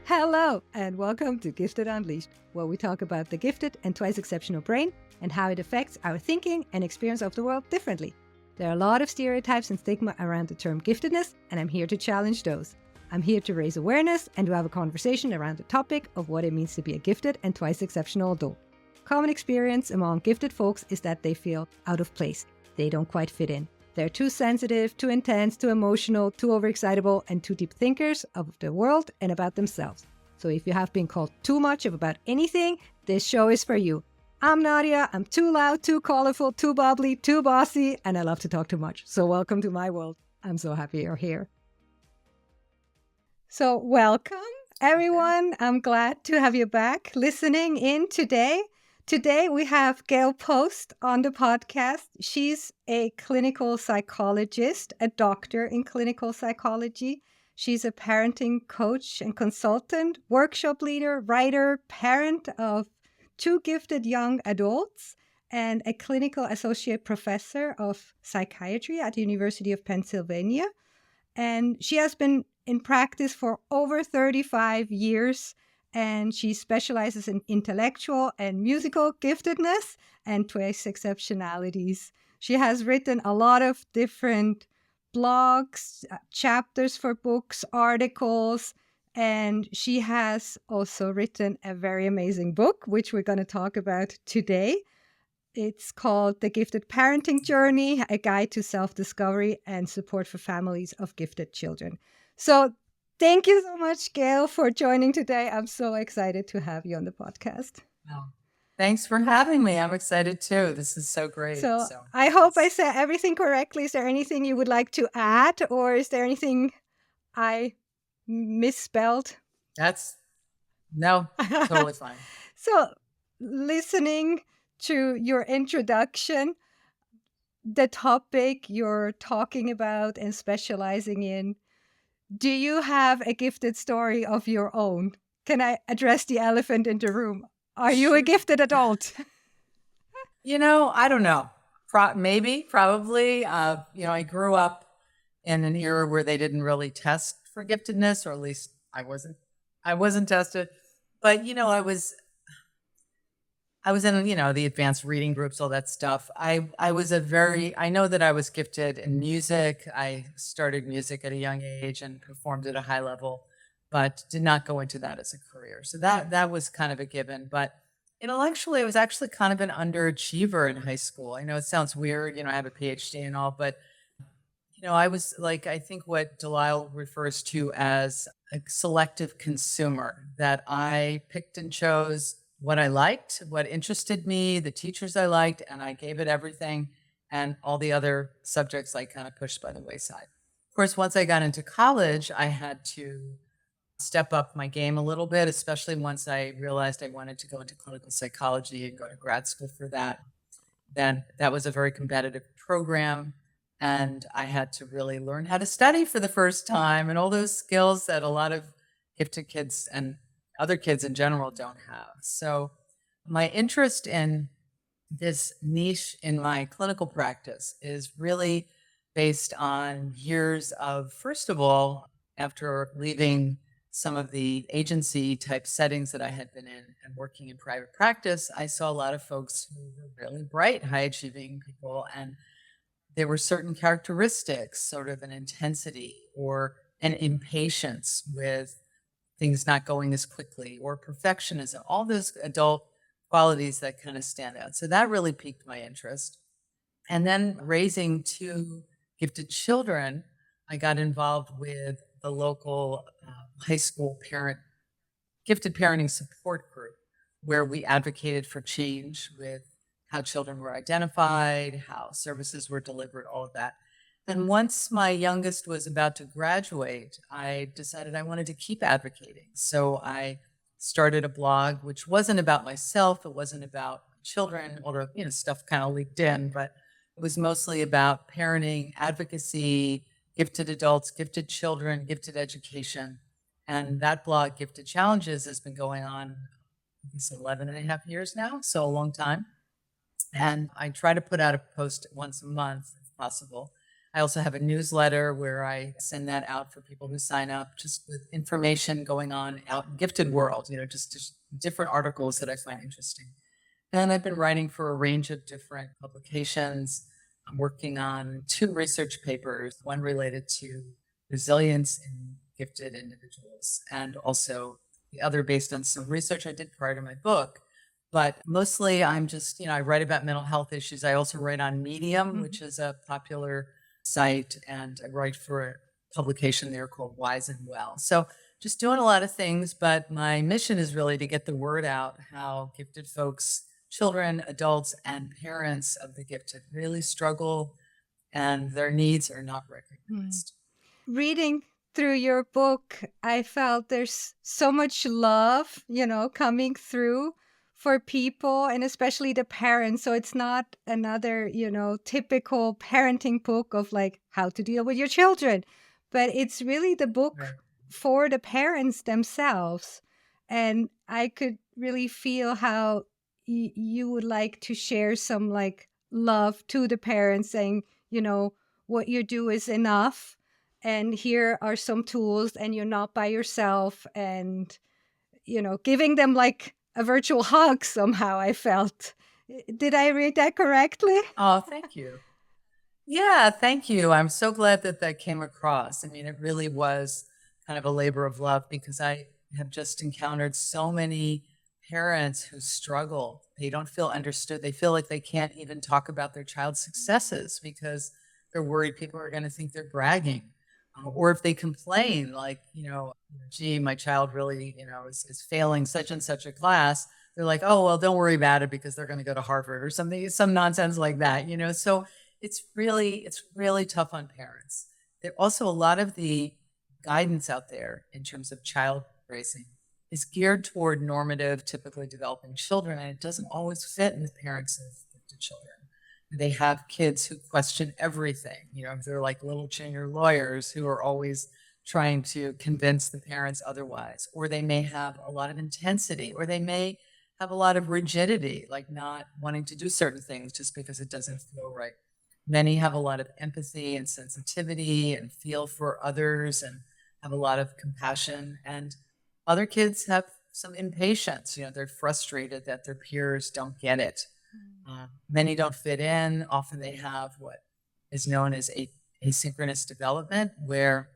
Hello, and welcome to Gifted Unleashed, where we talk about the gifted and twice exceptional brain and how it affects our thinking and experience of the world differently. There are a lot of stereotypes and stigma around the term giftedness, and I'm here to challenge those. I'm here to raise awareness and to have a conversation around the topic of what it means to be a gifted and twice exceptional adult. Common experience among gifted folks is that they feel out of place. They don't quite fit in. They're too sensitive, too intense, too emotional, too overexcitable, and too deep thinkers of the world and about themselves. So if you have been called too much about anything, this show is for you. I'm Nadia. I'm too loud, too colorful, too bubbly, too bossy, and I love to talk too much. So welcome to my world. I'm so happy you're here. So welcome, everyone. I'm glad to have you back listening in today. Today, we have Gail Post on the podcast. She's a clinical psychologist, a doctor in clinical psychology. She's a parenting coach and consultant, workshop leader, writer, parent of 2 gifted young adults, and a clinical associate professor of psychiatry at the University of Pennsylvania. And she has been in practice for over 35 years. And she specializes in intellectual and musical giftedness and twice exceptionalities. She has written a lot of different blogs, chapters for books, articles, and she has also written a very amazing book, which we're going to talk about today. It's called The Gifted Parenting Journey, a guide to self-discovery and support for families of gifted children. So thank you so much, Gail, for joining today. I'm so excited to have you on the podcast. Well, thanks for having me. I'm excited too. This is so great. So I hope I said everything correctly. Is there anything you would like to add, or is there anything I misspelled? No, totally fine. So listening to your introduction, the topic you're talking about and specializing in, do you have a gifted story of your own? Can I address the elephant in the room? Are you a gifted adult? I don't know. Maybe, probably. I grew up in an era where they didn't really test for giftedness, or at least I wasn't tested. But, I was in, the advanced reading groups, all that stuff. I know that I was gifted in music. I started music at a young age and performed at a high level, but did not go into that as a career. So that was kind of a given. But intellectually, I was actually kind of an underachiever in high school. I know it sounds weird, I have a Ph.D. and all, but, I was like, I think what Delisle refers to as a selective consumer, that I picked and chose what I liked, what interested me, the teachers I liked, and I gave it everything, and all the other subjects I kind of pushed by the wayside. Of course, once I got into college, I had to step up my game a little bit, especially once I realized I wanted to go into clinical psychology and go to grad school for that. Then that was a very competitive program, and I had to really learn how to study for the first time, and all those skills that a lot of gifted kids and other kids in general don't have. So my interest in this niche in my clinical practice is really based on years of, first of all, after leaving some of the agency type settings that I had been in and working in private practice, I saw a lot of folks who were really bright, high achieving people, and there were certain characteristics, sort of an intensity or an impatience with things not going as quickly, or perfectionism, all those adult qualities that kind of stand out. So that really piqued my interest. And then raising 2 gifted children, I got involved with the local high school gifted parenting support group, where we advocated for change with how children were identified, how services were delivered, all of that. And once my youngest was about to graduate, I decided I wanted to keep advocating. So I started a blog, which wasn't about myself. It wasn't about children, although, stuff kind of leaked in, but it was mostly about parenting, advocacy, gifted adults, gifted children, gifted education. And that blog, Gifted Challenges, has been going on, I guess, 11 and a half years now, so a long time. And I try to put out a post once a month, if possible. I also have a newsletter where I send that out for people who sign up, just with information going on out in gifted world, just different articles that I find interesting. And I've been writing for a range of different publications. I'm working on 2 research papers, one related to resilience in gifted individuals, and also the other based on some research I did prior to my book. But mostly I'm just, I write about mental health issues. I also write on Medium, which is a popular site, and I write for a publication there called Wise and Well. So just doing a lot of things, but my mission is really to get the word out how gifted folks, children, adults, and parents of the gifted really struggle and their needs are not recognized. Reading through your book, I felt there's so much love, coming through for people and especially the parents. So it's not another, typical parenting book of like how to deal with your children, but it's really the book Right. for the parents themselves. And I could really feel how you would like to share some like love to the parents, saying, what you do is enough, and here are some tools, and you're not by yourself, and giving them like a virtual hug somehow, I felt. Did I read that correctly? Oh, thank you. Yeah, thank you. I'm so glad that that came across. I mean, it really was kind of a labor of love because I have just encountered so many parents who struggle. They don't feel understood. They feel like they can't even talk about their child's successes because they're worried people are going to think they're bragging. Or if they complain, like, gee, my child really, is failing such and such a class, they're like, oh, well, don't worry about it because they're going to go to Harvard or something, some nonsense like that, So it's really tough on parents. There also a lot of the guidance out there in terms of child raising is geared toward normative, typically developing children, and it doesn't always fit with parents of gifted children. They have kids who question everything. They're like little junior lawyers who are always trying to convince the parents otherwise, or they may have a lot of intensity, or they may have a lot of rigidity, like not wanting to do certain things just because it doesn't feel right. Many have a lot of empathy and sensitivity and feel for others and have a lot of compassion. And other kids have some impatience. They're frustrated that their peers don't get it. Many don't fit in. Often they have what is known as asynchronous development, where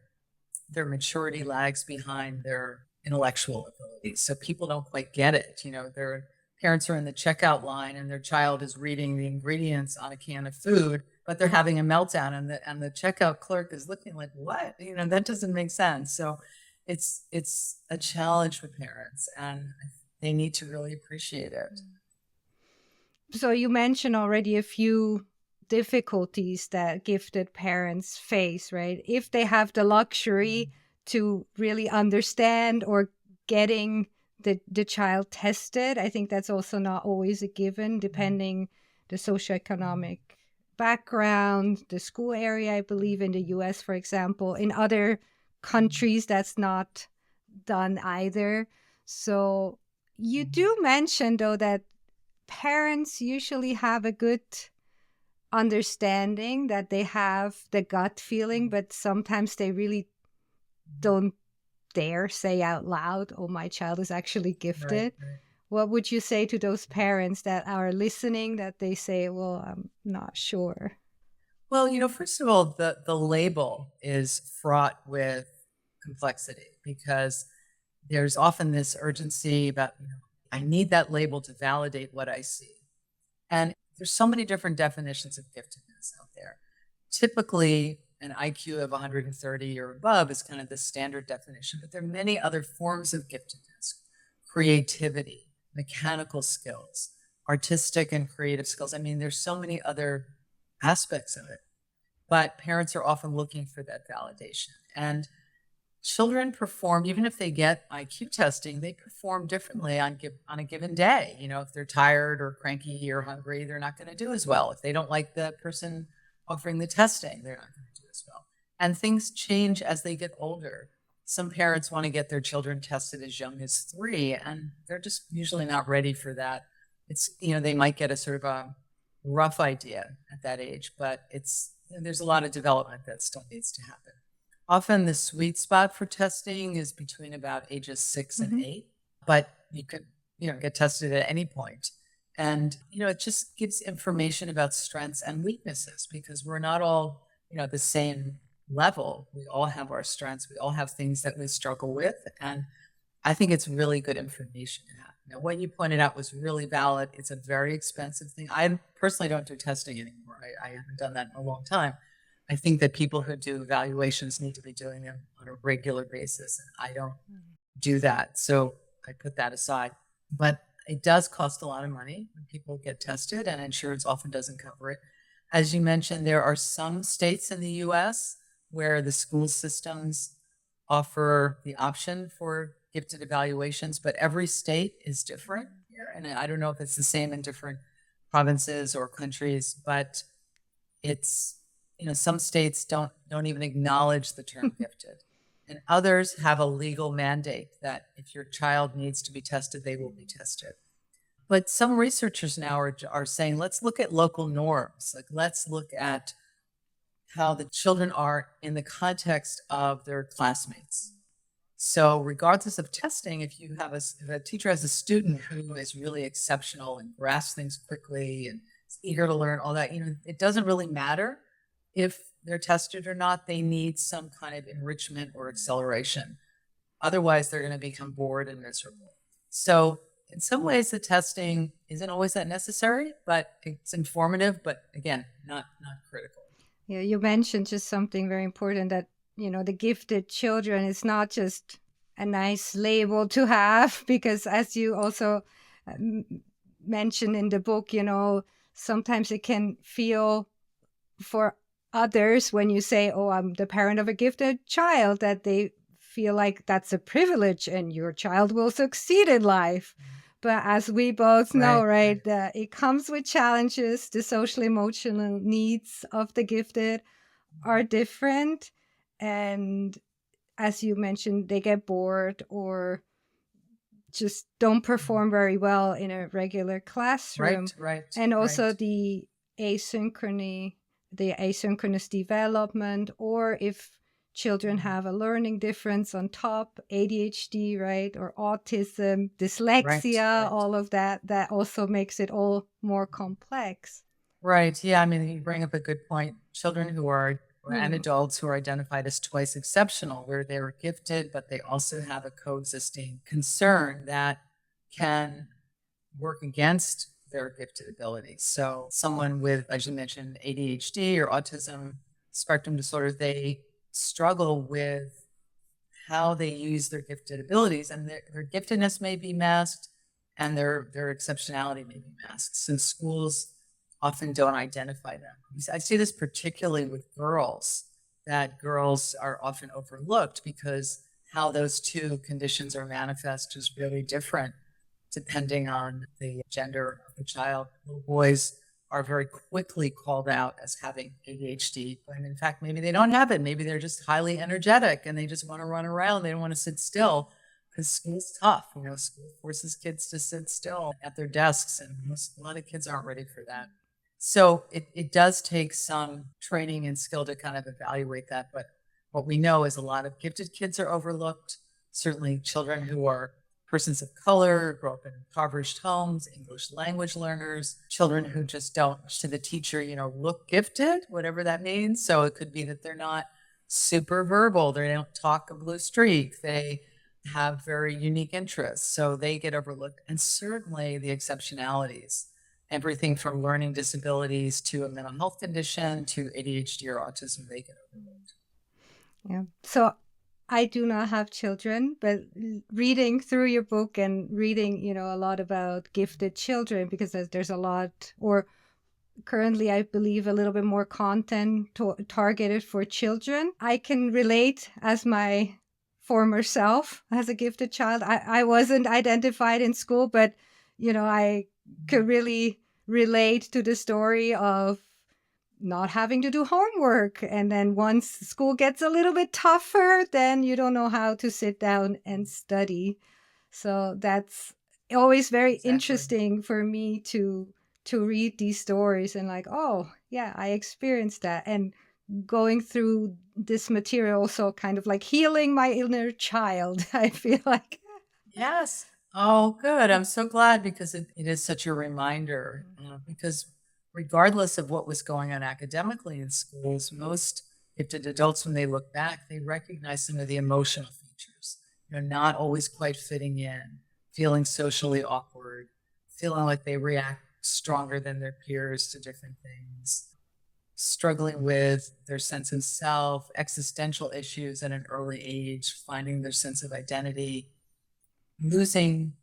their maturity lags behind their intellectual abilities. So people don't quite get it. Their parents are in the checkout line and their child is reading the ingredients on a can of food, but they're having a meltdown, and the checkout clerk is looking like, what? That doesn't make sense. So it's a challenge for parents, and they need to really appreciate it. So you mentioned already a few difficulties that gifted parents face, right? If they have the luxury to really understand or getting the child tested, I think that's also not always a given, depending the socioeconomic background, the school area. I believe in the US, for example. In other countries, that's not done either. So you do mention, though, that parents usually have a good understanding, that they have the gut feeling, but sometimes they really don't dare say out loud, oh, my child is actually gifted. Right. What would you say to those parents that are listening, that they say, well, I'm not sure? Well, first of all, the label is fraught with complexity because there's often this urgency about, I need that label to validate what I see. And there's so many different definitions of giftedness out there. Typically, an IQ of 130 or above is kind of the standard definition, but there are many other forms of giftedness: creativity, mechanical skills, artistic and creative skills. I mean, there's so many other aspects of it, but parents are often looking for that validation. And children perform, even if they get IQ testing, they perform differently on a given day. If they're tired or cranky or hungry, they're not going to do as well. If they don't like the person offering the testing, they're not going to do as well. And things change as they get older. Some parents want to get their children tested as young as 3, and they're just usually not ready for that. It's, they might get a sort of a rough idea at that age, but it's there's a lot of development that still needs to happen. Often the sweet spot for testing is between about ages 6 and 8, but you could, get tested at any point. And, it just gives information about strengths and weaknesses because we're not all, the same level. We all have our strengths. We all have things that we struggle with. And I think it's really good information to have. Now, what you pointed out was really valid. It's a very expensive thing. I personally don't do testing anymore. I haven't done that in a long time. I think that people who do evaluations need to be doing them on a regular basis. And I don't do that. So I put that aside. But it does cost a lot of money when people get tested, and insurance often doesn't cover it. As you mentioned, there are some states in the US where the school systems offer the option for gifted evaluations, but every state is different here. And I don't know if it's the same in different provinces or countries, but it's, some states don't even acknowledge the term gifted. And others have a legal mandate that if your child needs to be tested, they will be tested. But some researchers now are saying, let's look at local norms. Like, let's look at how the children are in the context of their classmates. So regardless of testing, if a teacher has a student who is really exceptional and grasps things quickly and is eager to learn, all that, it doesn't really matter if they're tested or not. They need some kind of enrichment or acceleration. Otherwise, they're going to become bored and miserable. So in some ways, the testing isn't always that necessary, but it's informative, but again, not critical. Yeah, you mentioned just something very important that, the gifted children is not just a nice label to have, because as you also mentioned in the book, sometimes it can feel for others when you say, oh, I'm the parent of a gifted child, that they feel like that's a privilege and your child will succeed in life. But as we both know, right, it comes with challenges. The social emotional needs of the gifted are different. And as you mentioned, they get bored or just don't perform very well in a regular classroom. Right. And also the asynchronous development, or if children have a learning difference on top, ADHD, right, or autism, dyslexia, all of that also makes it all more complex. Right. Yeah. I mean, you bring up a good point. Children who are and adults who are identified as twice exceptional, where they were gifted, but they also have a coexisting concern that can work against their gifted abilities. So someone with, as you mentioned, ADHD or autism spectrum disorder, they struggle with how they use their gifted abilities, and their giftedness may be masked and their exceptionality may be masked. So schools often don't identify them. I see this particularly with girls, that girls are often overlooked because how those two conditions are manifest is really different depending on the gender of the child. Little boys are very quickly called out as having ADHD, when in fact, maybe they don't have it. Maybe they're just highly energetic and they just want to run around. They don't want to sit still because school's tough. School forces kids to sit still at their desks, and a lot of kids aren't ready for that. So it does take some training and skill to kind of evaluate that. But what we know is a lot of gifted kids are overlooked. Certainly children who are persons of color, grow up in impoverished homes, English language learners, children who just don't, to the teacher, look gifted, whatever that means. So it could be that they're not super verbal. They don't talk a blue streak. They have very unique interests. So they get overlooked. And certainly the exceptionalities. Everything from learning disabilities to a mental health condition to ADHD or autism, they get overlooked. Yeah. So I do not have children, but reading through your book and reading, a lot about gifted children, because there's a lot, or currently I believe a little bit more content targeted for children. I can relate as my former self as a gifted child. I wasn't identified in school, but, I could really relate to the story of not having to do homework. And then once school gets a little bit tougher, then you don't know how to sit down and study. So that's always very interesting for me to to read these stories and like, oh, yeah, I experienced that. And going through this material also kind of like healing my inner child, I feel like. Yes. Oh, good. I'm so glad because it is such a reminder. Because regardless of what was going on academically in schools, most gifted adults, when they look back, they recognize some of the emotional features. Not always quite fitting in, feeling socially awkward, feeling like they react stronger than their peers to different things, struggling with their sense of self, existential issues at an early age, finding their sense of identity, losing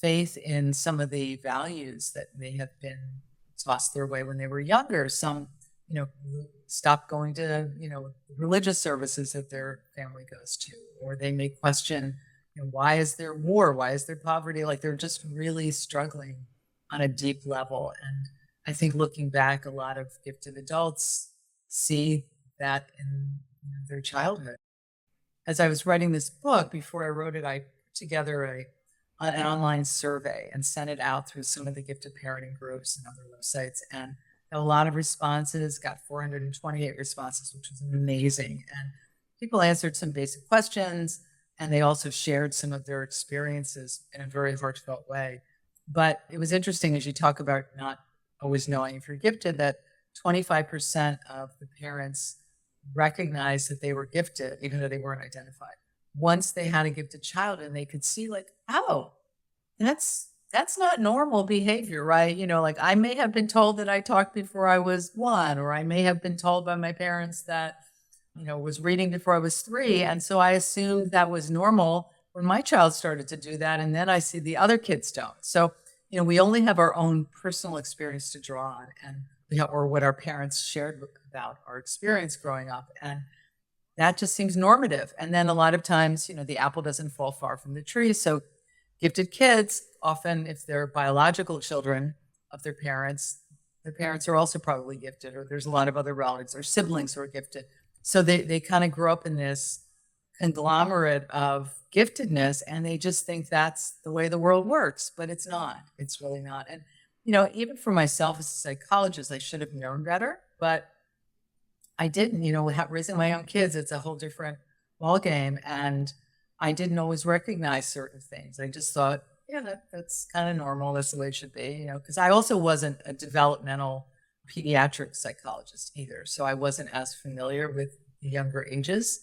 faith in some of the values that may have been tossed their way when they were younger. Some, stop going to, religious services that their family goes to, or they may question, why is there war? Why is there poverty? Like they're just really struggling on a deep level. And I think looking back, a lot of gifted adults see that in their childhood. As I was writing this book, before I wrote it, I put together an online survey and sent it out through some of the gifted parenting groups and other websites. And a lot of responses, got 428 responses, which was amazing. And people answered some basic questions, and they also shared some of their experiences in a very heartfelt way. But it was interesting, as you talk about not always knowing if you're gifted, that 25% of the parents recognized that they were gifted, even though they weren't identified. Once they had a gifted child and they could see like, oh, that's not normal behavior, right? Like I may have been told that I talked before I was 1, or I may have been told by my parents that, was reading before I was 3. And so I assumed that was normal when my child started to do that. And then I see the other kids don't. So, we only have our own personal experience to draw on, and or what our parents shared about our experience growing up. And that just seems normative. And then a lot of times, the apple doesn't fall far from the tree. So gifted kids, often if they're biological children of their parents are also probably gifted, or there's a lot of other relatives or siblings who are gifted. So they kind of grow up in this conglomerate of giftedness, and they just think that's the way the world works, but it's not. It's really not. And, even for myself as a psychologist, I should have known better, but I didn't. Raising my own kids, it's a whole different ballgame. And I didn't always recognize certain things. I just thought, yeah, that's kind of normal. That's the way it should be, because I also wasn't a developmental pediatric psychologist either. So I wasn't as familiar with the younger ages.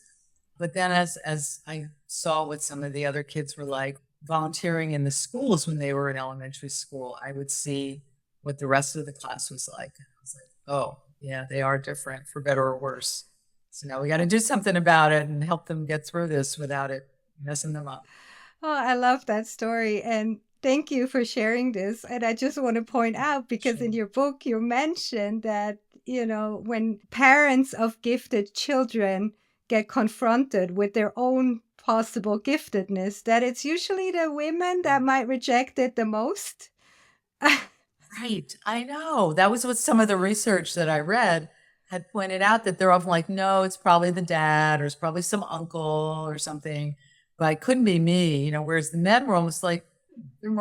But then as I saw what some of the other kids were like volunteering in the schools when they were in elementary school, I would see what the rest of the class was like. And I was like, oh, yeah, they are different, for better or worse. So now we got to do something about it and help them get through this without it messing them up. Oh, I love that story. And thank you for sharing this. And I just want to point out, because in your book, you mentioned that, when parents of gifted children get confronted with their own possible giftedness, that it's usually the women that might reject it the most. Right. I know. That was what some of the research that I read had pointed out, that they're often like, no, it's probably the dad, or it's probably some uncle or something, but it couldn't be me, whereas the men were almost like, they're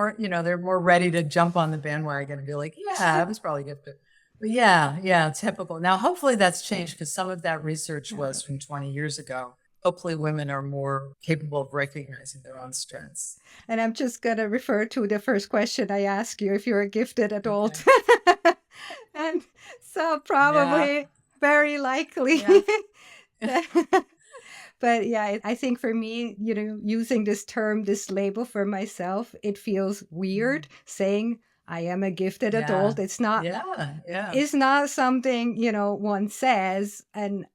more ready to jump on the bandwagon and be like, yeah, I was probably gifted. But yeah, typical. Now, hopefully that's changed, because some of that research was from 20 years ago. Hopefully women are more capable of recognizing their own strengths. And I'm just going to refer to the first question I asked you, if you're a gifted adult. Okay. And so probably very likely. Yeah. But yeah, I think for me, using this term, this label for myself, it feels weird saying I am a gifted adult. It's not, it's not something, one says, and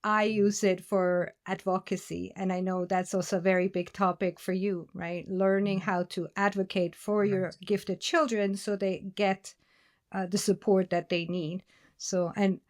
I use it for advocacy. And I know that's also a very big topic for you, right? Learning how to advocate for your gifted children so they get the support that they need. So, and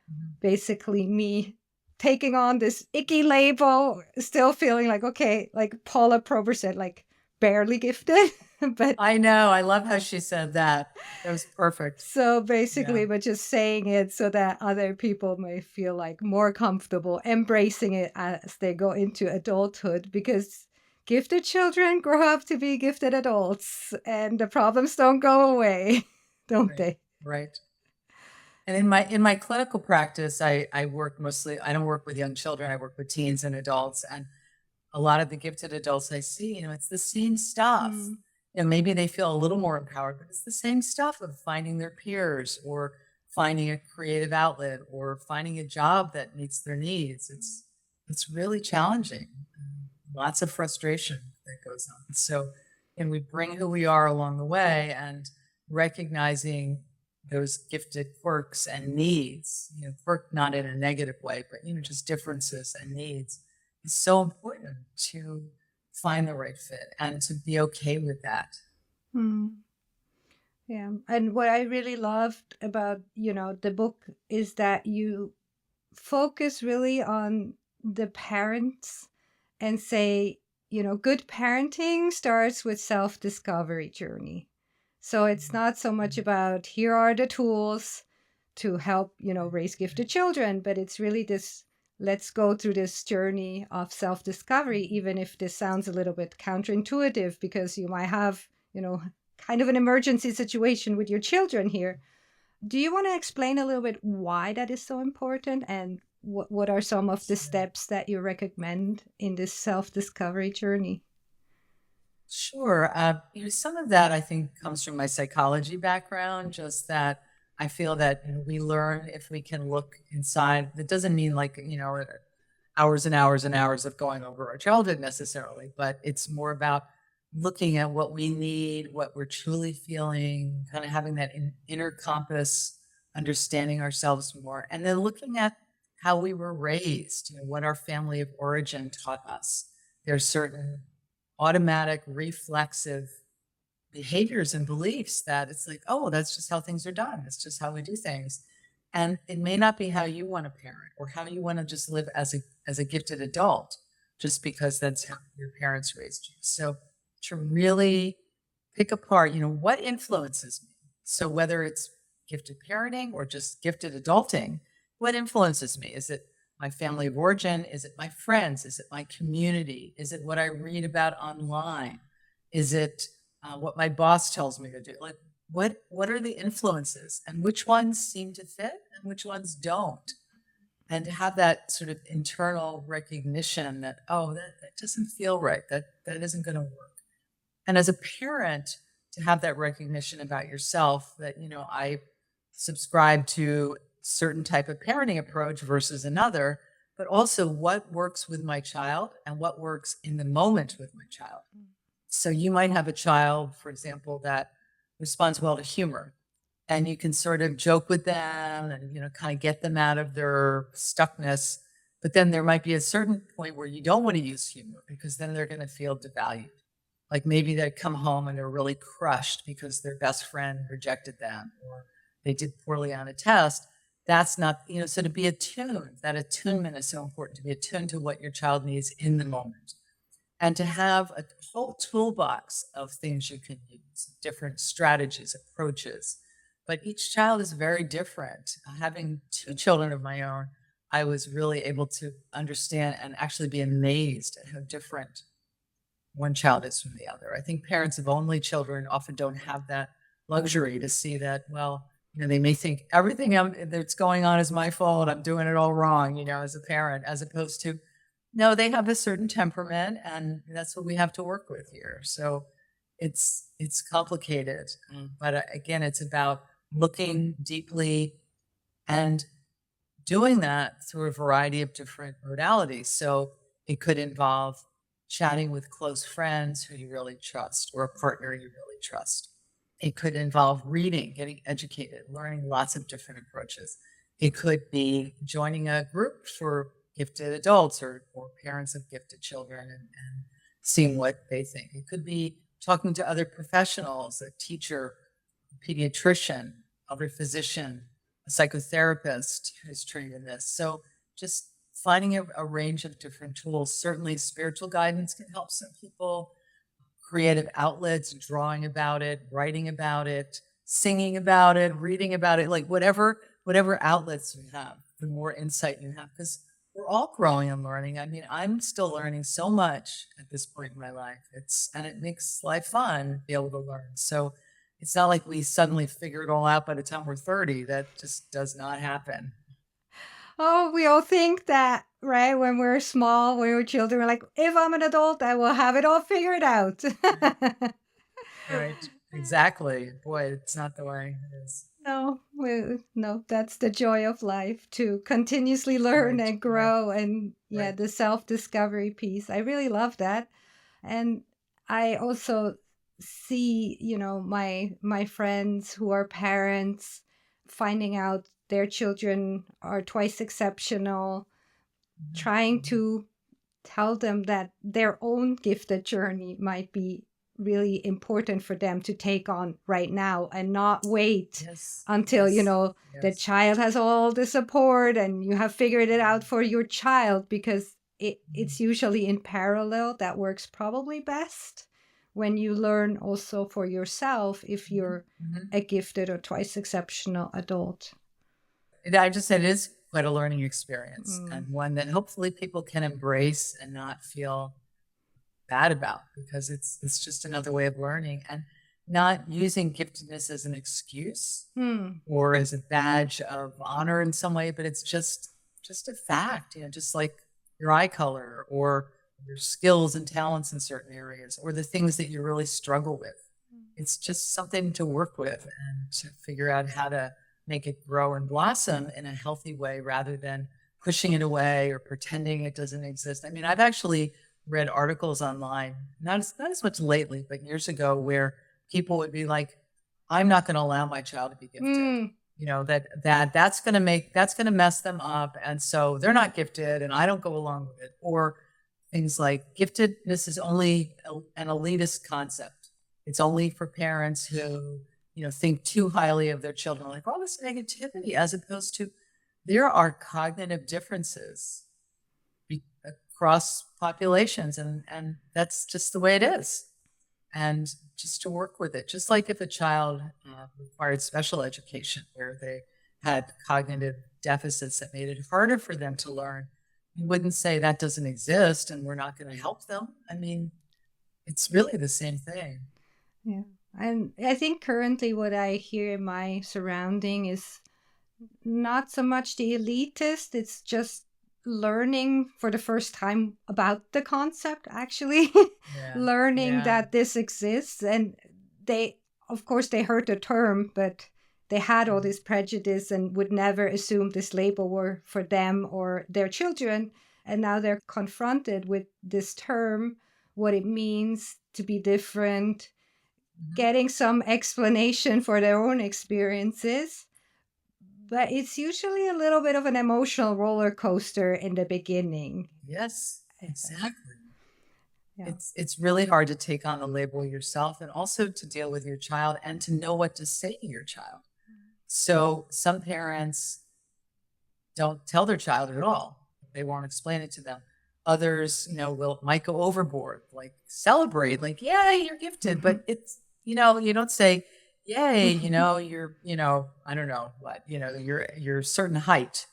basically me taking on this icky label, still feeling like, okay, like Paula Prober said, like barely gifted. But I know. I love how she said that. That was perfect. So basically, but just saying it so that other people may feel like more comfortable embracing it as they go into adulthood, because gifted children grow up to be gifted adults and the problems don't go away, don't they? Right. And in my clinical practice, I work mostly, I don't work with young children, I work with teens and adults. And a lot of the gifted adults I see, it's the same stuff. Mm. Maybe they feel a little more empowered, but it's the same stuff of finding their peers or finding a creative outlet or finding a job that meets their needs. It's really challenging. Lots of frustration that goes on. So, and we bring who we are along the way and recognizing those gifted quirks and needs, quirk not in a negative way, but, just differences and needs is so important to find the right fit and to be okay with that. Mm. Yeah. And what I really loved about, the book is that you focus really on the parents and say, good parenting starts with self-discovery journey. So it's not so much about here are the tools to help, raise gifted children, but it's really this let's go through this journey of self-discovery, even if this sounds a little bit counterintuitive because you might have, kind of an emergency situation with your children here. Do you want to explain a little bit why that is so important and what are some of the steps that you recommend in this self-discovery journey? Sure. Some of that I think comes from my psychology background, just that I feel that we learn if we can look inside. That doesn't mean like, hours and hours and hours of going over our childhood necessarily, but it's more about looking at what we need, what we're truly feeling, kind of having that inner compass, understanding ourselves more, and then looking at how we were raised, what our family of origin taught us. There's certain automatic, reflexive behaviors and beliefs that it's like, oh, that's just how things are done. It's just how we do things. And it may not be how you want to parent or how you want to just live as a gifted adult, just because that's how your parents raised you. So to really pick apart, what influences me. So whether it's gifted parenting or just gifted adulting, what influences me? Is it my family of origin? Is it my friends? Is it my community? Is it what I read about online? Is it what my boss tells me to do? Like, what are the influences and which ones seem to fit and which ones don't? And to have that sort of internal recognition that, oh, that doesn't feel right. That isn't going to work. And as a parent, to have that recognition about yourself that, I subscribe to certain type of parenting approach versus another, but also what works with my child and what works in the moment with my child. So you might have a child, for example, that responds well to humor, and you can sort of joke with them and, kind of get them out of their stuckness. But then there might be a certain point where you don't want to use humor because then they're going to feel devalued. Like maybe they come home and they're really crushed because their best friend rejected them or they did poorly on a test. That's not, so to be attuned, that attunement is so important, to be attuned to what your child needs in the moment. And to have a whole toolbox of things you can use, different strategies, approaches. But each child is very different. Having two children of my own, I was really able to understand and actually be amazed at how different one child is from the other. I think parents of only children often don't have that luxury to see that, well, they may think everything that's going on is my fault. I'm doing it all wrong, as a parent, as opposed to, no, they have a certain temperament and that's what we have to work with here. So it's complicated. But again, it's about looking deeply and doing that through a variety of different modalities. So it could involve chatting with close friends who you really trust or a partner you really trust. It could involve reading, getting educated, learning lots of different approaches. It could be joining a group for gifted adults or parents of gifted children and seeing what they think. It could be talking to other professionals, a teacher, a pediatrician, other physician, a psychotherapist who's trained in this. So just finding a range of different tools. Certainly spiritual guidance can help some people, creative outlets, drawing about it, writing about it, singing about it, reading about it, like whatever outlets you have, the more insight you have, because we're all growing and learning. I mean, I'm still learning so much at this point in my life. And it makes life fun to be able to learn. So it's not like we suddenly figure it all out by the time we're 30. That just does not happen. Oh, we all think that, right? When we're small, when we're children, we're like, if I'm an adult, I will have it all figured out. Right. Exactly. Boy, it's not the way it is. No, that's the joy of life, to continuously learn Right. and Right. grow, and yeah, Right. the self-discovery piece. I really love that. And I also see, my friends who are parents finding out their children are twice exceptional, trying Mhm. to tell them that their own gifted journey might be really important for them to take on right now, and not wait Yes. until, Yes. the Yes. child has all the support and you have figured it out for your child, because it's usually in parallel that works probably best, when you learn also for yourself if Mhm. you're Mhm. a gifted or twice exceptional adult. I just said it is quite a learning experience, Mm. and one that hopefully people can embrace and not feel bad about, because it's just another way of learning, and not using giftedness as an excuse Hmm. or as a badge of honor in some way, but it's just a fact, just like your eye color or your skills and talents in certain areas or the things that you really struggle with. It's just something to work with and to figure out how to make it grow and blossom in a healthy way rather than pushing it away or pretending it doesn't exist. I mean, I've actually read articles online, not as much lately, but years ago, where people would be like, I'm not going to allow my child to be gifted. Hmm. That's going to mess them up. And so they're not gifted and I don't go along with it. Or things like giftedness is only an elitist concept. It's only for parents who, think too highly of their children, like all this negativity, as opposed to there are cognitive differences across populations, and that's just the way it is. And just to work with it, just like if a child required special education where they had cognitive deficits that made it harder for them to learn, you wouldn't say that doesn't exist and we're not going to help them. I mean, it's really the same thing. Yeah. And I think currently what I hear in my surrounding is not so much the elitist, it's just learning for the first time about the concept, actually. Yeah. Learning Yeah. that this exists. And they, of course, they heard the term, but they had all this prejudice and would never assume this label were for them or their children. And now they're confronted with this term, what it means to be different, Mhm. getting some explanation for their own experiences. But it's usually a little bit of an emotional roller coaster in the beginning. Yes, exactly. Yeah. It's really hard to take on the label yourself and also to deal with your child and to know what to say to your child. So some parents don't tell their child at all. They won't explain it to them. Others, might go overboard, like celebrate, like, yeah, you're gifted, but it's, you don't say, yay, I don't know what, you're a certain height.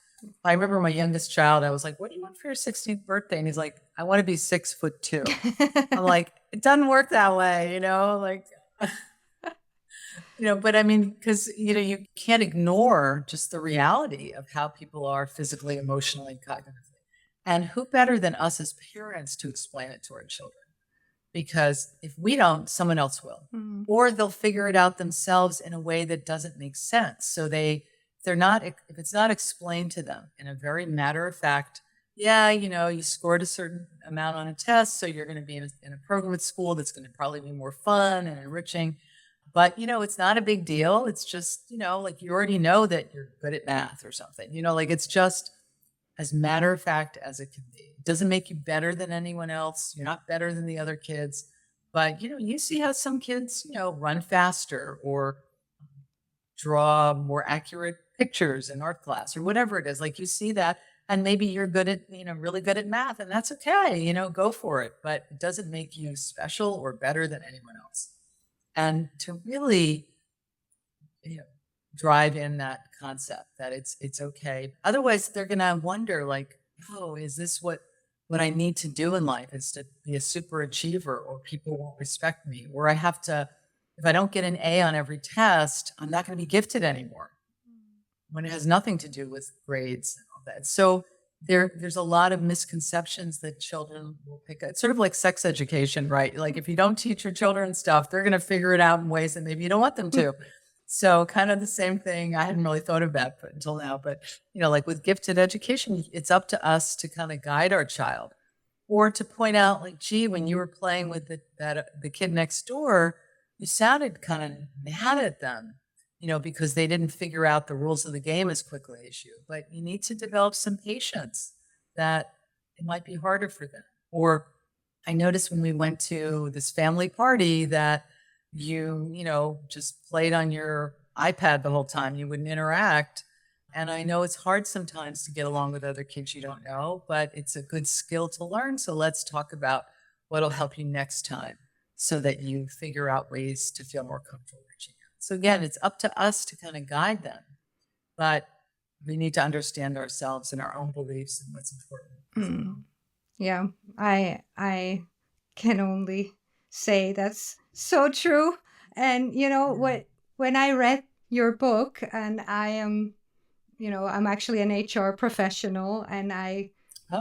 I remember my youngest child, I was like, what do you want for your 16th birthday? And he's like, I want to be 6'2". I'm like, it doesn't work that way, like, but I mean, because, you can't ignore just the reality of how people are physically, emotionally, cognitively. And who better than us as parents to explain it to our children? Because if we don't, someone else will. Mm. Or they'll figure it out themselves in a way that doesn't make sense. So if it's not explained to them in a very matter of fact, yeah, you scored a certain amount on a test, so you're going to be in a program at school that's going to probably be more fun and enriching. But, it's not a big deal. It's just, like you already know that you're good at math or something, like it's just as matter of fact as it can be. It doesn't make you better than anyone else. You're not better than the other kids. But, you see how some kids, run faster or draw more accurate pictures in art class or whatever it is. Like you see that, and maybe you're good at, really good at math, and that's okay, go for it. But it doesn't make you special or better than anyone else. And to really, drive in that concept that it's okay. Otherwise, they're gonna wonder, like, oh, is this what I need to do in life? Is to be a super achiever, or people won't respect me, or I have to if I don't get an A on every test, I'm not going to be gifted anymore, when it has nothing to do with grades and all that. So there's a lot of misconceptions that children will pick up. It's sort of like sex education, right? Like if you don't teach your children stuff, they're going to figure it out in ways that maybe you don't want them to. So kind of the same thing. I hadn't really thought of that until now, but like with gifted education, it's up to us to kind of guide our child, or to point out, like, gee, when you were playing with the kid next door, you sounded kind of mad at them, because they didn't figure out the rules of the game as quickly as you. But you need to develop some patience, that it might be harder for them. Or I noticed when we went to this family party that you just played on your iPad the whole time. You wouldn't interact. And I know it's hard sometimes to get along with other kids you don't know, but it's a good skill to learn. So let's talk about what'll help you next time, so that you figure out ways to feel more comfortable reaching out. So again, it's up to us to kind of guide them, but we need to understand ourselves and our own beliefs and what's important. Yeah, I can only say that's so true. And when I read your book, and I am, I'm actually an HR professional, and I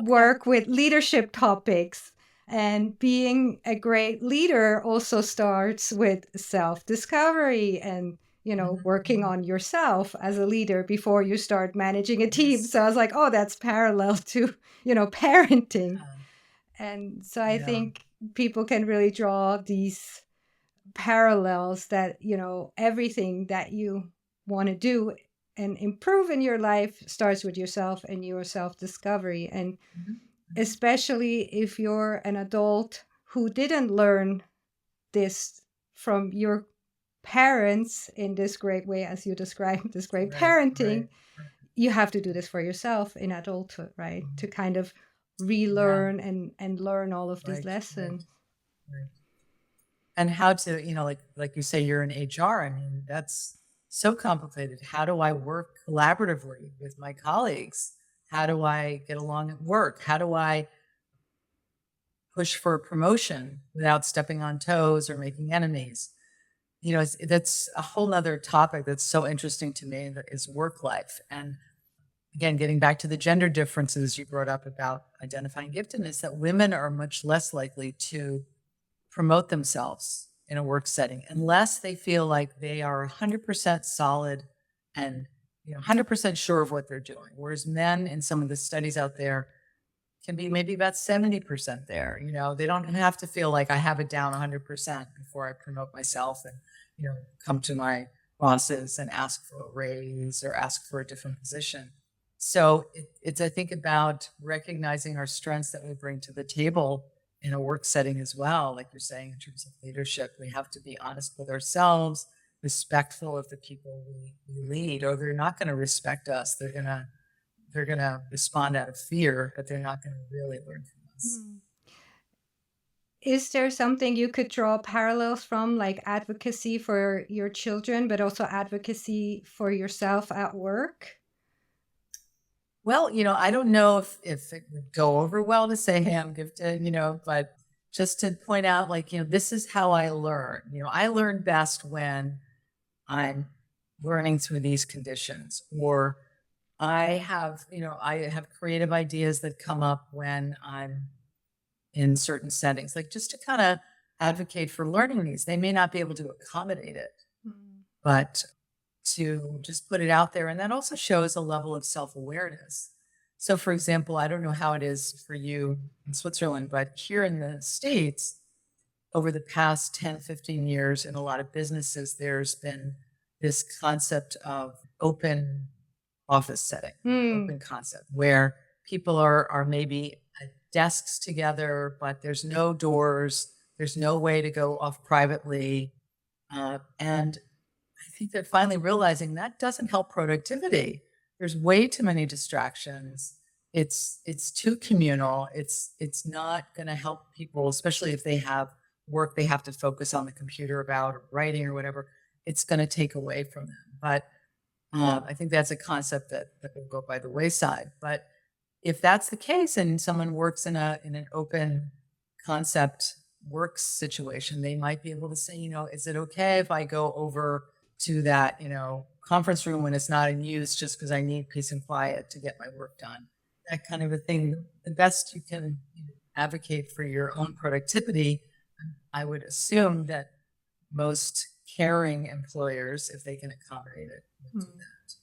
work with leadership topics. And being a great leader also starts with self-discovery and, working on yourself as a leader before you start managing a team. So I was like, oh, that's parallel to, parenting. And so I think people can really draw these parallels that, everything that you want to do and improve in your life starts with yourself and your self-discovery. And especially if you're an adult who didn't learn this from your parents in this great way, as you described, this great parenting, you have to do this for yourself in adulthood, right? To kind of relearn and learn all of these lessons. Right. And how to, like you say, you're in HR. I mean, that's so complicated. How do I work collaboratively with my colleagues? How do I get along at work? How do I push for a promotion without stepping on toes or making enemies? That's a whole nother topic that's so interesting to me, that is work life. And again, getting back to the gender differences you brought up about identifying giftedness, that women are much less likely to promote themselves in a work setting unless they feel like they are 100% solid and 100% sure of what they're doing. Whereas men, in some of the studies out there, can be maybe about 70% there. They don't have to feel like I have it down 100% before I promote myself and come to my bosses and ask for a raise or ask for a different position. So it's I think about recognizing our strengths that we bring to the table in a work setting as well. Like you're saying, in terms of leadership, we have to be honest with ourselves, respectful of the people we lead, or they're not going to respect us. They're going to respond out of fear, but they're not going to really learn from us. Is there something you could draw parallels from, like advocacy for your children, but also advocacy for yourself at work? Well, I don't know if it would go over well to say, hey, I'm gifted, but just to point out, like, this is how I learn. I learn best when I'm learning through these conditions, or I have creative ideas that come up when I'm in certain settings, like just to kind of advocate for learning these. They may not be able to accommodate it, but to just put it out there. And that also shows a level of self-awareness. So for example, I don't know how it is for you in Switzerland, but here in the States, over the past 10, 15 years, in a lot of businesses, there's been this concept of open office setting, open concept, where people are maybe at desks together, but there's no doors, there's no way to go off privately. And I think they're finally realizing that doesn't help productivity. There's way too many distractions. It's too communal. It's not going to help people, especially if they have work they have to focus on the computer about, or writing or whatever. It's going to take away from them. But I think that's a concept that will go by the wayside. But if that's the case, and someone works in an open concept work situation, they might be able to say, is it okay if I go over to that, conference room when it's not in use just because I need peace and quiet to get my work done? That kind of a thing. The best you can advocate for your own productivity, I would assume that most caring employers, if they can accommodate it, will do that.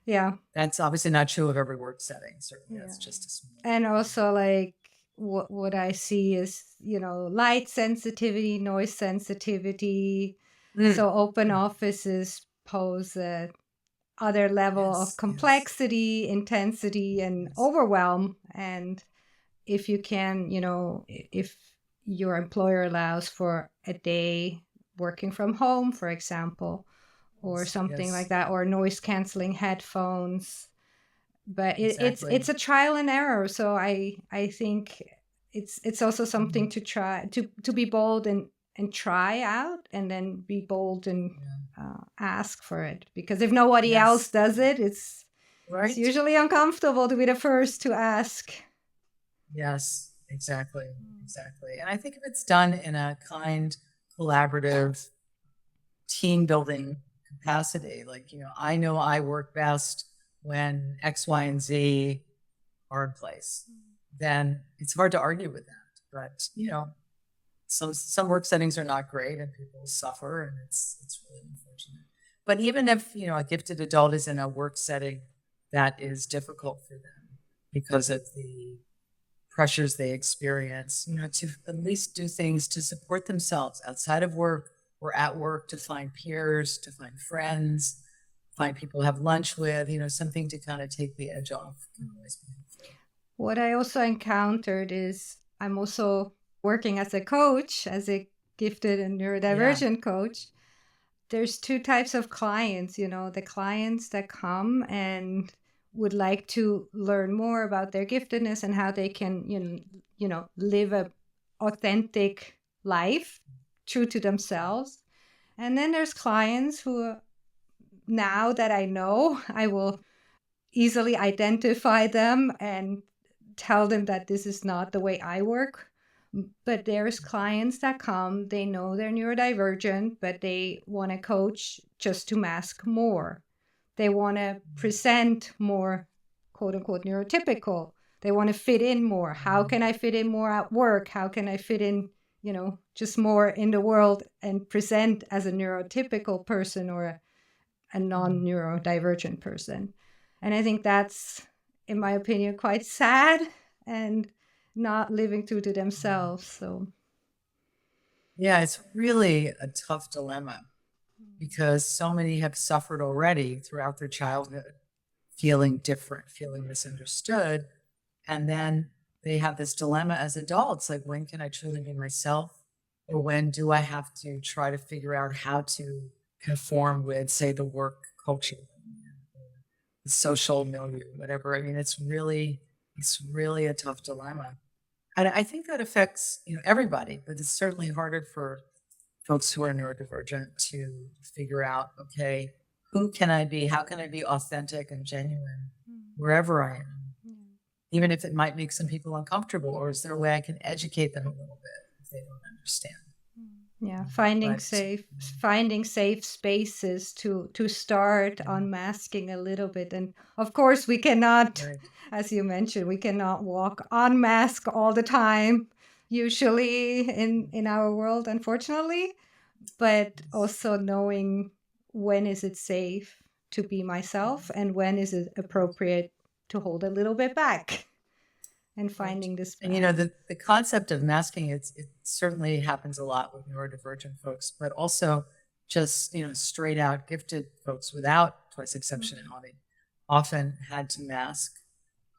Yeah. That's obviously not true of every work setting. Certainly, that's just a small. And also, like, what I see is, light sensitivity, noise sensitivity. So open offices pose other level of complexity, intensity, and overwhelm. And if you can, if your employer allows for a day working from home, for example, or something like that, or noise canceling headphones. But it's a trial and error. So I think it's also something to try to be bold and try out, and then be bold and ask for it, because if nobody else does it, it's usually uncomfortable to be the first to ask. Yes, exactly. And I think if it's done in a kind, collaborative, team building capacity, like, I know I work best when X, Y, and Z are in place, then it's hard to argue with that. But, some work settings are not great and people suffer, and it's really unfortunate. But even if, a gifted adult is in a work setting that is difficult for them because of the pressures they experience, to at least do things to support themselves outside of work or at work, to find peers, to find friends, find people to have lunch with, something to kind of take the edge off can always be helpful. What I also encountered is I'm also working as a coach, as a gifted and neurodivergent coach. There's two types of clients, the clients that come and would like to learn more about their giftedness and how they can, live a authentic life, true to themselves. And then there's clients who, now that I know, I will easily identify them and tell them that this is not the way I work. But there's clients that come, they know they're neurodivergent, but they want to coach just to mask more. They want to present more, quote unquote, neurotypical. They want to fit in more. How can I fit in more at work? How can I fit in, just more in the world and present as a neurotypical person or a non-neurodivergent person? And I think that's, in my opinion, quite sad and not living true to themselves. So yeah, it's really a tough dilemma, because so many have suffered already throughout their childhood, feeling different, feeling misunderstood. And then they have this dilemma as adults, like, when can I truly be myself? Or when do I have to try to figure out how to conform with, say, the work culture, the social milieu, whatever. I mean, it's really a tough dilemma. And I think that affects, everybody, but it's certainly harder for folks who are neurodivergent to figure out, okay, who can I be? How can I be authentic and genuine wherever I am? Even if it might make some people uncomfortable, or is there a way I can educate them a little bit if they don't understand? Yeah, finding safe spaces to start unmasking a little bit. And of course, we cannot, as you mentioned, we cannot walk unmask all the time, usually in our world, unfortunately. But also knowing when is it safe to be myself and when is it appropriate to hold a little bit back. And finding this balance. And the concept of masking, it certainly happens a lot with neurodivergent folks, but also just straight out gifted folks without twice exceptionality often had to mask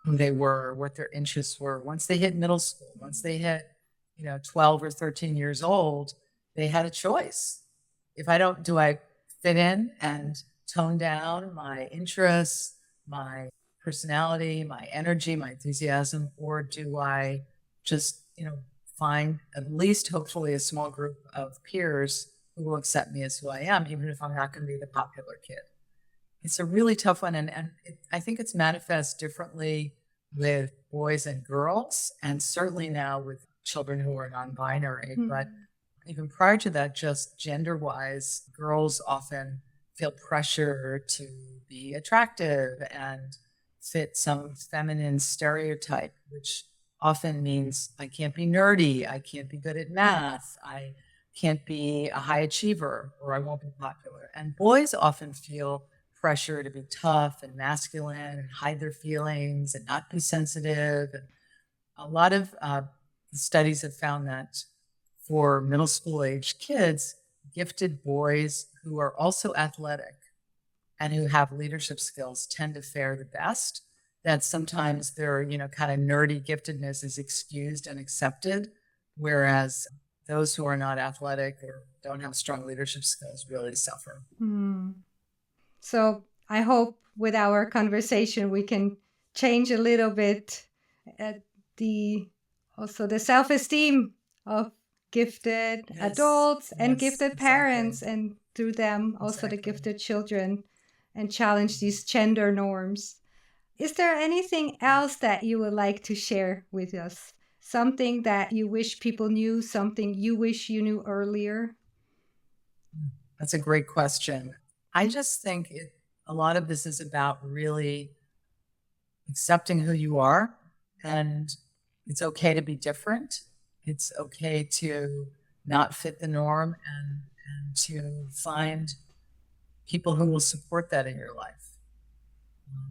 who they were, what their interests were. Once they hit middle school, once they hit 12 or 13 years old, they had a choice. Do I fit in and tone down my interests, my personality, my energy, my enthusiasm, or do I just, find at least hopefully a small group of peers who will accept me as who I am, even if I'm not going to be the popular kid? It's a really tough one. And I think it's manifest differently with boys and girls, and certainly now with children who are non-binary. But even prior to that, just gender-wise, girls often feel pressure to be attractive and fit some feminine stereotype, which often means I can't be nerdy, I can't be good at math, I can't be a high achiever, or I won't be popular. And boys often feel pressure to be tough and masculine and hide their feelings and not be sensitive. And a lot of studies have found that for middle school age kids, gifted boys who are also athletic and who have leadership skills tend to fare the best. That sometimes their, kind of nerdy giftedness is excused and accepted, whereas those who are not athletic or don't have strong leadership skills really suffer. So I hope with our conversation we can change a little bit the self-esteem of gifted adults and gifted parents, and through them also the gifted children, and challenge these gender norms. Is there anything else that you would like to share with us? Something that you wish people knew, something you wish you knew earlier? That's a great question. I just think a lot of this is about really accepting who you are, and it's okay to be different. It's okay to not fit the norm, and to find people who will support that in your life.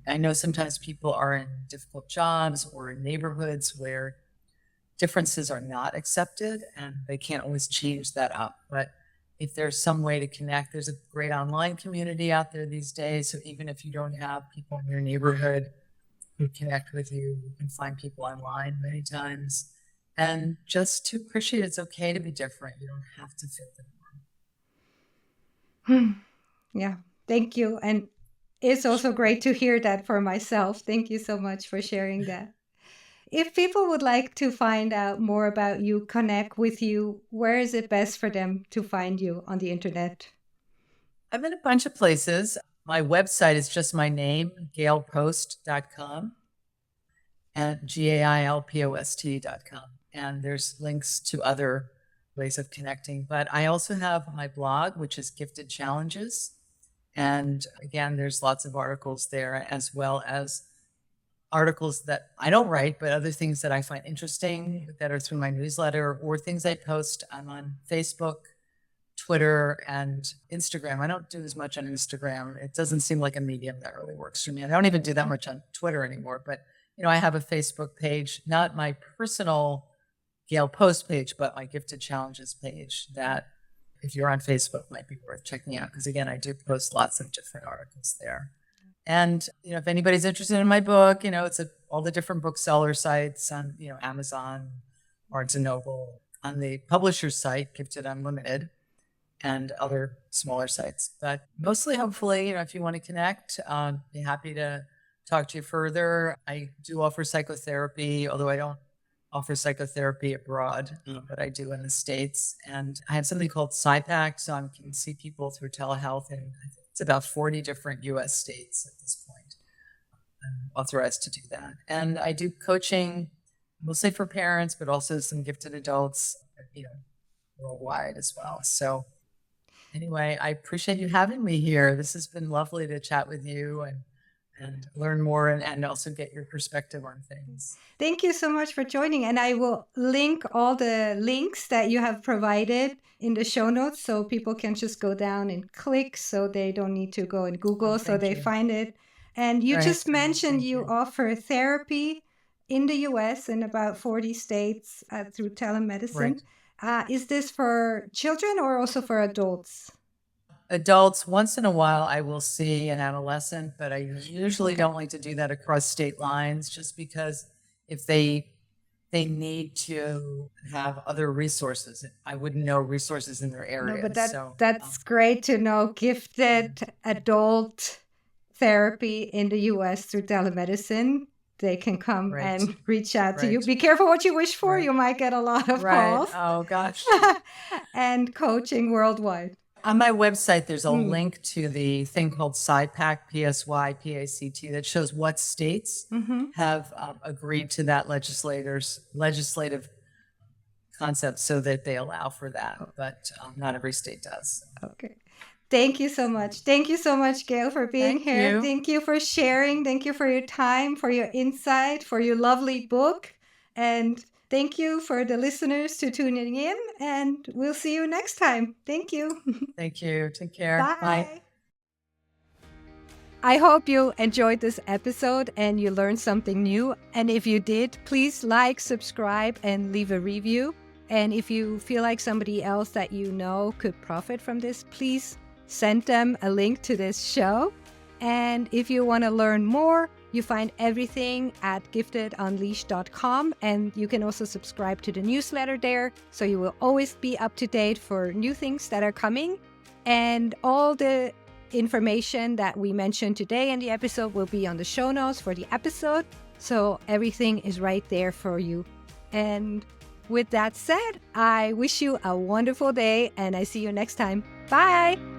I know sometimes people are in difficult jobs or in neighborhoods where differences are not accepted, and they can't always change that up. But if there's some way to connect, there's a great online community out there these days. So even if you don't have people in your neighborhood who connect with you, you can find people online many times. And just to appreciate it's okay to be different. You don't have to fit the norm. Yeah, thank you. And it's also great to hear that for myself. Thank you so much for sharing that. If people would like to find out more about you, connect with you, where is it best for them to find you on the internet? I'm in a bunch of places. My website is just my name, gailpost.com, and GAILPOST.com. And there's links to other ways of connecting. But I also have my blog, which is Gifted Challenges. And again, there's lots of articles there, as well as articles that I don't write, but other things that I find interesting that are through my newsletter or things I post. I'm on Facebook, Twitter, and Instagram. I don't do as much on Instagram. It doesn't seem like a medium that really works for me. I don't even do that much on Twitter anymore. But, I have a Facebook page, not my personal Gail Post page, but my Gifted Challenges page that, if you're on Facebook, might be worth checking out. Because again, I do post lots of different articles there. And, if anybody's interested in my book, it's all the different bookseller sites on, Amazon, Barnes & Noble, on the publisher's site, Gifted Unlimited, and other smaller sites. But mostly, hopefully, if you want to connect, be happy to talk to you further. I do offer psychotherapy, although I don't offer psychotherapy abroad, but I do in the States. And I have something called PsyPack, so I can see people through telehealth, and it's about 40 different U.S. states at this point. I'm authorized to do that. And I do coaching, mostly for parents, but also some gifted adults, worldwide as well. So anyway, I appreciate you having me here. This has been lovely to chat with you and learn more and also get your perspective on things. Thank you so much for joining. And I will link all the links that you have provided in the show notes, so people can just go down and click, so they don't need to go and Google, so they find it. And you just mentioned you offer therapy in the US in about 40 states through telemedicine. Right. Is this for children or also for adults? Adults. Once in a while, I will see an adolescent, but I usually don't like to do that across state lines, just because if they need to have other resources, I wouldn't know resources in their area. No, but that's great to know. Gifted adult therapy in the US through telemedicine. They can come and reach out to you. Be careful what you wish for. You might get a lot of calls. Oh, gosh. And coaching worldwide. On my website, there's a link to the thing called PsyPack, PSYPACT, that shows what states have agreed to that legislative concepts so that they allow for that, but not every state does. Okay. Thank you so much. Thank you so much, Gail, for being Thank here. you. Thank you for sharing. Thank you for your time, for your insight, for your lovely book. And thank you for the listeners to tuning in. And we'll see you next time. Thank you. Thank you. Take care. Bye. I hope you enjoyed this episode and you learned something new. And if you did, please like, subscribe, and leave a review. And if you feel like somebody else that you know could profit from this, please send them a link to this show. And if you want to learn more, you find everything at giftedunleashed.com. And you can also subscribe to the newsletter there, so you will always be up to date for new things that are coming. And all the information that we mentioned today in the episode will be on the show notes for the episode. So everything is right there for you. And with that said, I wish you a wonderful day and I see you next time. Bye.